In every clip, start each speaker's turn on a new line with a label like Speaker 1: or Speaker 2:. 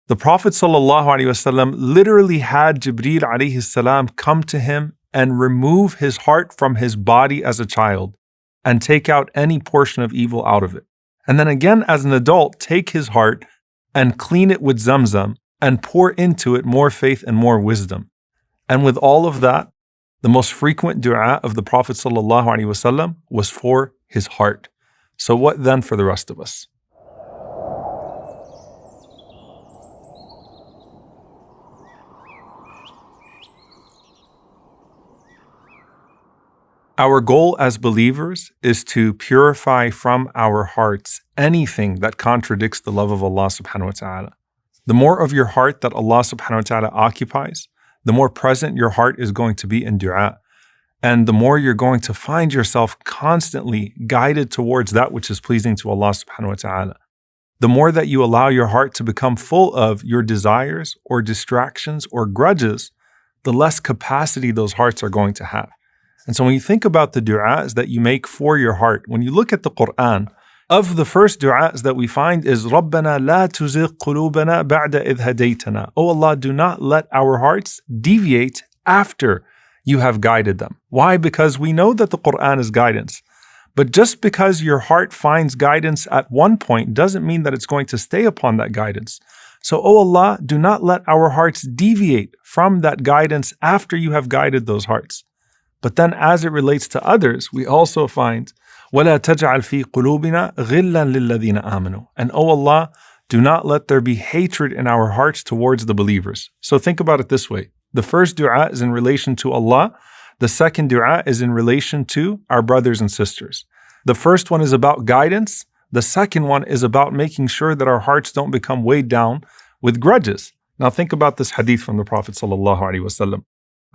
Speaker 1: The Prophet ﷺ literally had Jibreel alayhi salam come to him and remove his heart from his body as a child and take out any portion of evil out of it. And then again, as an adult, take his heart and clean it with Zamzam and pour into it more faith and more wisdom. And with all of that, the most frequent dua of the Prophet ﷺ was for his heart. So what then for the rest of us? Our goal as believers is to purify from our hearts anything that contradicts the love of Allah subhanahu wa ta'ala. The more of your heart that Allah subhanahu wa ta'ala occupies, the more present your heart is going to be in dua. And the more you're going to find yourself constantly guided towards that which is pleasing to Allah subhanahu wa ta'ala. The more that you allow your heart to become full of your desires or distractions or grudges, the less capacity those hearts are going to have. And so when you think about the du'as that you make for your heart, when you look at the Quran, of the first du'as that we find is رَبَّنَا لَا تُزِغْ قُلُوبَنَا بَعْدَ إِذْ هَدَيْتَنَا. Oh Allah, do not let our hearts deviate after you have guided them. Why? Because we know that the Quran is guidance. But just because your heart finds guidance at one point doesn't mean that it's going to stay upon that guidance. So, oh Allah, do not let our hearts deviate from that guidance after you have guided those hearts. But then as it relates to others, we also find وَلَا تَجْعَلْ فِي قُلُوبِنَا غِلًّا لِلَّذِينَ آمَنُوا. And oh Allah, do not let there be hatred in our hearts towards the believers. So think about it this way. The first dua is in relation to Allah. The second dua is in relation to our brothers and sisters. The first one is about guidance. The second one is about making sure that our hearts don't become weighed down with grudges. Now think about this hadith from the Prophet ﷺ.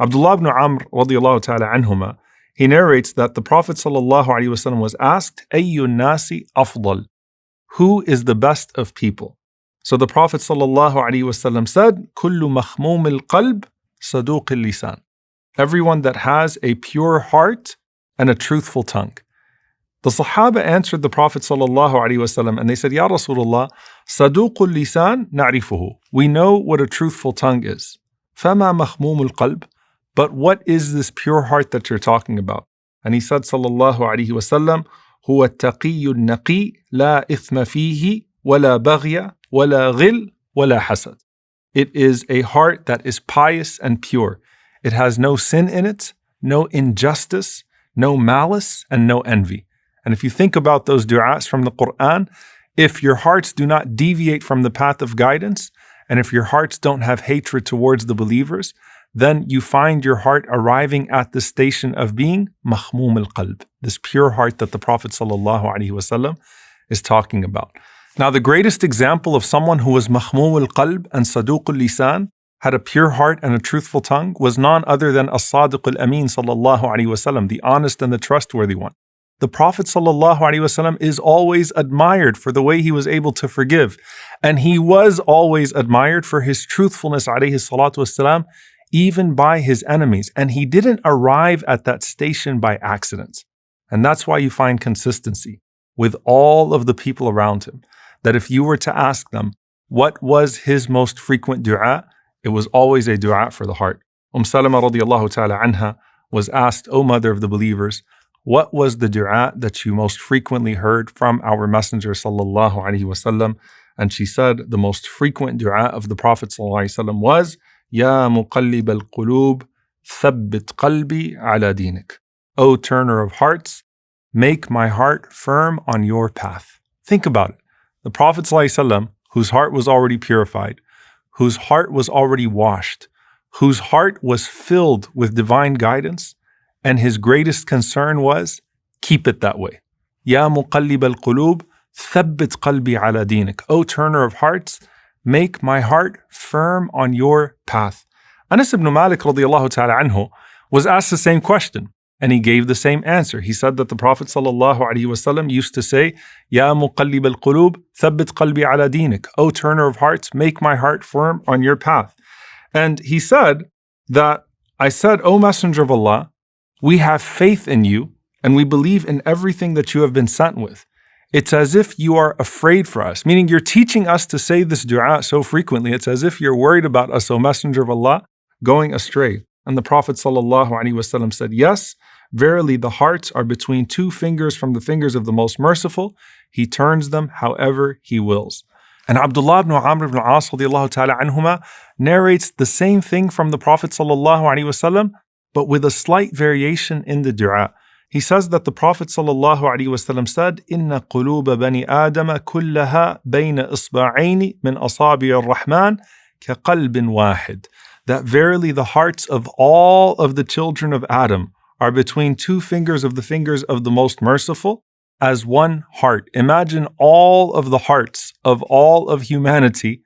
Speaker 1: Abdullah ibn Amr radiyallahu ta'ala anhuma, he narrates that the Prophet ﷺ was asked, Ayyun nasi afdal? Who is the best of people? So the Prophet ﷺ said, Kullu makhmum al-qalb, saduq al-lisan. Everyone that has a pure heart and a truthful tongue. The Sahaba answered the Prophet ﷺ and they said, Ya Rasulullah, saduq al-lisan na'rifuhu. We know what a truthful tongue is. Fama makhmum al-qalb? But what is this pure heart that you're talking about? And he said, sallallahu alayhi wa sallam, huwa taqiyyu naqi la ithma fihi wala baghya wala ghil wala hasad. It is a heart that is pious and pure. It has no sin in it, no injustice, no malice, and no envy. And if you think about those du'as from the Quran, if your hearts do not deviate from the path of guidance, and if your hearts don't have hatred towards the believers, then you find your heart arriving at the station of being makhmum al-qalb, this pure heart that the Prophet ﷺ is talking about. Now, the greatest example of someone who was makhmum al-qalb and saduq al-lisan, had a pure heart and a truthful tongue, was none other than as-sadiq al-amin sallallahu alayhi wasallam, the honest and the trustworthy one. The Prophet ﷺ is always admired for the way he was able to forgive. And he was always admired for his truthfulness alayhi salatu wasalam, even by his enemies. And he didn't arrive at that station by accident. And that's why you find consistency with all of the people around him. That if you were to ask them, what was his most frequent dua? It was always a dua for the heart. Salama radiyallahu ta'ala anha was asked, O mother of the believers, what was the dua that you most frequently heard from our Messenger sallallahu alaihi wasallam? And she said, the most frequent dua of the Prophet sallallahu alaihi wasallam was, Ya muqallib al-qulub, thabbit qalbi ala deenik. O turner of hearts, make my heart firm on your path. Think about it. The Prophet sallallahu alaihi wasallam, whose heart was already purified, whose heart was already washed, whose heart was filled with divine guidance, and his greatest concern was, keep it that way. Ya muqallib al-qulub, thabbit qalbi ala deenik. O turner of hearts, make my heart firm on your path. Anas ibn Malik radiyallahu ta'ala anhu was asked the same question, and he gave the same answer. He said that the Prophet sallallahu alaihi wasallam used to say, Ya muqallib al-qulub, thabbit qalbi ala deenik. O turner of hearts, make my heart firm on your path. And he said that, I said, O Messenger of Allah, we have faith in you, and we believe in everything that you have been sent with. It's as if you are afraid for us, meaning you're teaching us to say this dua so frequently. It's as if you're worried about us, O Messenger of Allah, going astray. And the Prophet ﷺ said, yes, verily the hearts are between two fingers from the fingers of the Most Merciful. He turns them however He wills. And Abdullah ibn Amr ibn al-As ta'ala anhuma narrates the same thing from the Prophet ﷺ, but with a slight variation in the dua. He says that the Prophet ﷺ said, "Inna quluba bani Adama kullaha bayna isba'aini min asabi ar-Rahman ka qalbin wahid." That verily the hearts of all of the children of Adam are between two fingers of the fingers of the Most Merciful as one heart. Imagine all of the hearts of all of humanity,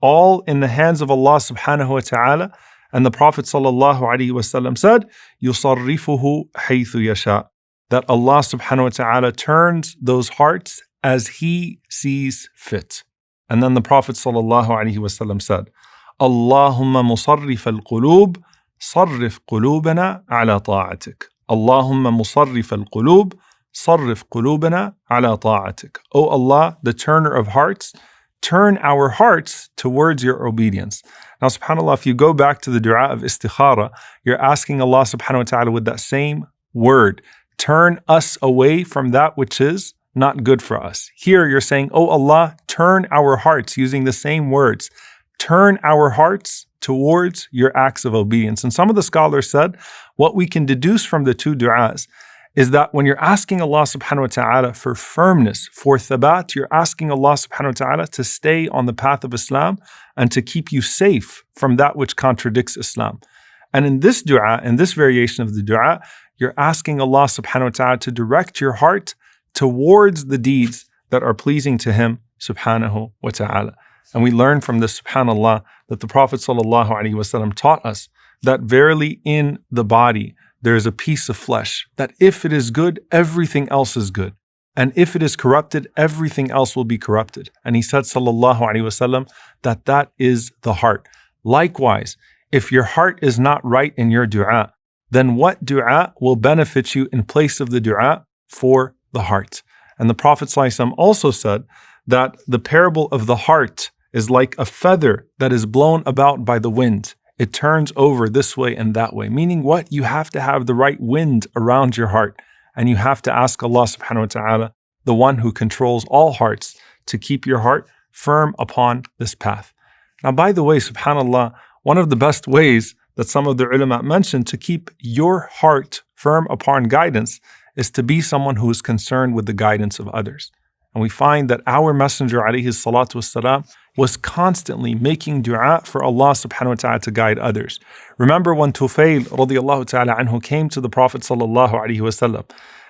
Speaker 1: all in the hands of Allah subhanahu wa ta'ala. And the Prophet ﷺ said, يُصَرِّفُهُ حَيْثُ يَشَاءُ, that Allah subhanahu wa ta'ala turns those hearts as He sees fit. And then the Prophet ﷺ said, Allahumma musarrif al-qulub, sarrif qulubana ala ta'atik. Allahumma musarrif al-qulub, sarrif qulubana ala ta'atik. O Allah, the turner of hearts, turn our hearts towards your obedience. Now, subhanAllah, if you go back to the dua of istikhara, you're asking Allah subhanahu wa ta'ala with that same word, turn us away from that which is not good for us. Here you're saying, oh Allah, turn our hearts, using the same words. Turn our hearts towards your acts of obedience. And some of the scholars said, what we can deduce from the two du'as is that when you're asking Allah subhanahu wa ta'ala for firmness, for thabat, you're asking Allah subhanahu wa ta'ala to stay on the path of Islam and to keep you safe from that which contradicts Islam. And in this dua, in this variation of the dua, you're asking Allah subhanahu wa ta'ala to direct your heart towards the deeds that are pleasing to Him subhanahu wa ta'ala. And we learn from this, subhanAllah, that the Prophet ﷺ taught us that verily in the body there is a piece of flesh, that if it is good, everything else is good. And if it is corrupted, everything else will be corrupted. And he said, sallallahu alaihi wasallam, that that is the heart. Likewise, if your heart is not right in your dua, then what dua will benefit you in place of the dua for the heart? And the Prophet ﷺ also said that the parable of the heart is like a feather that is blown about by the wind. It turns over this way and that way. Meaning what? You have to have the right wind around your heart. And you have to ask Allah subhanahu wa ta'ala, the one who controls all hearts, to keep your heart firm upon this path. Now, by the way, subhanAllah, one of the best ways that some of the ulama mentioned to keep your heart firm upon guidance is to be someone who is concerned with the guidance of others. And we find that our Messenger alayhi salatu wassalam was constantly making dua for Allah subhanahu wa ta'ala to guide others. Remember when Tufail radiyallahu ta'ala anhu came to the Prophet sallallahu alayhi wasallam,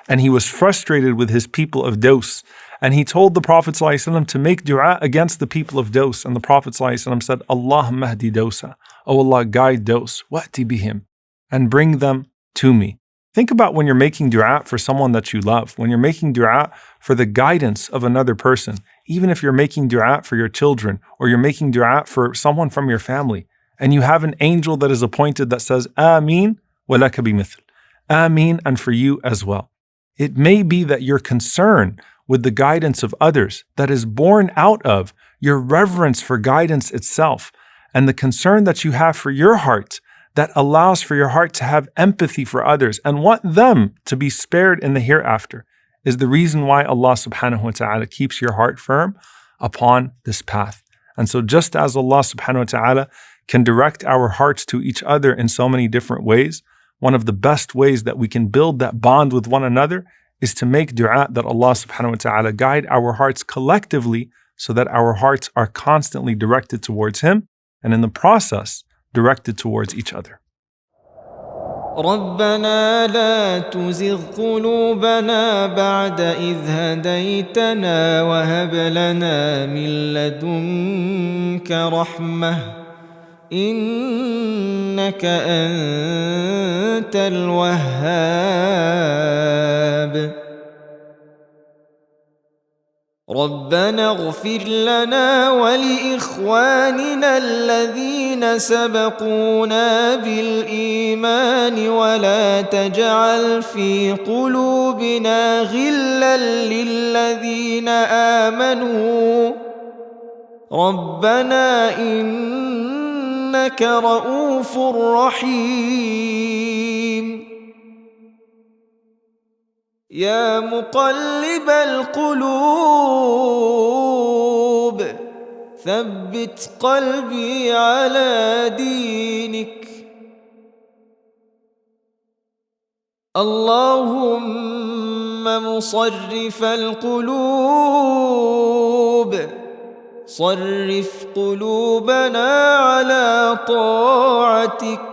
Speaker 1: and he was frustrated with his people of Daws, and he told the Prophet sallallahu alayhi wasallam to make dua against the people of Daws. And the Prophet sallallahu alayhi wasallam said, Allahumma hdi Dawsa, O Allah, guide Daws, wa'ti bihim, and bring them to me. Think about when you're making dua for someone that you love, when you're making dua for the guidance of another person, even if you're making dua for your children or you're making dua for someone from your family, and you have an angel that is appointed that says, Ameen wa laka bimithl. Ameen, and for you as well. It may be that your concern with the guidance of others that is born out of your reverence for guidance itself, and the concern that you have for your heart that allows for your heart to have empathy for others and want them to be spared in the hereafter, is the reason why Allah subhanahu wa ta'ala keeps your heart firm upon this path. And so just as Allah subhanahu wa ta'ala can direct our hearts to each other in so many different ways, one of the best ways that we can build that bond with one another is to make dua that Allah subhanahu wa ta'ala guide our hearts collectively so that our hearts are constantly directed towards Him, and in the process, directed towards each other.
Speaker 2: ربنا لا تزغ قلوبنا بعد إذ هديتنا وهب لنا من لدنك رحمة إنك أنت الوهاب ربنا اغفر لنا ولإخواننا الذين سبقونا بالإيمان ولا تجعل في قلوبنا غلا للذين آمنوا ربنا إنك رؤوف رحيم يا مقلب القلوب ثبت قلبي على دينك اللهم مصرف القلوب صرف قلوبنا على طاعتك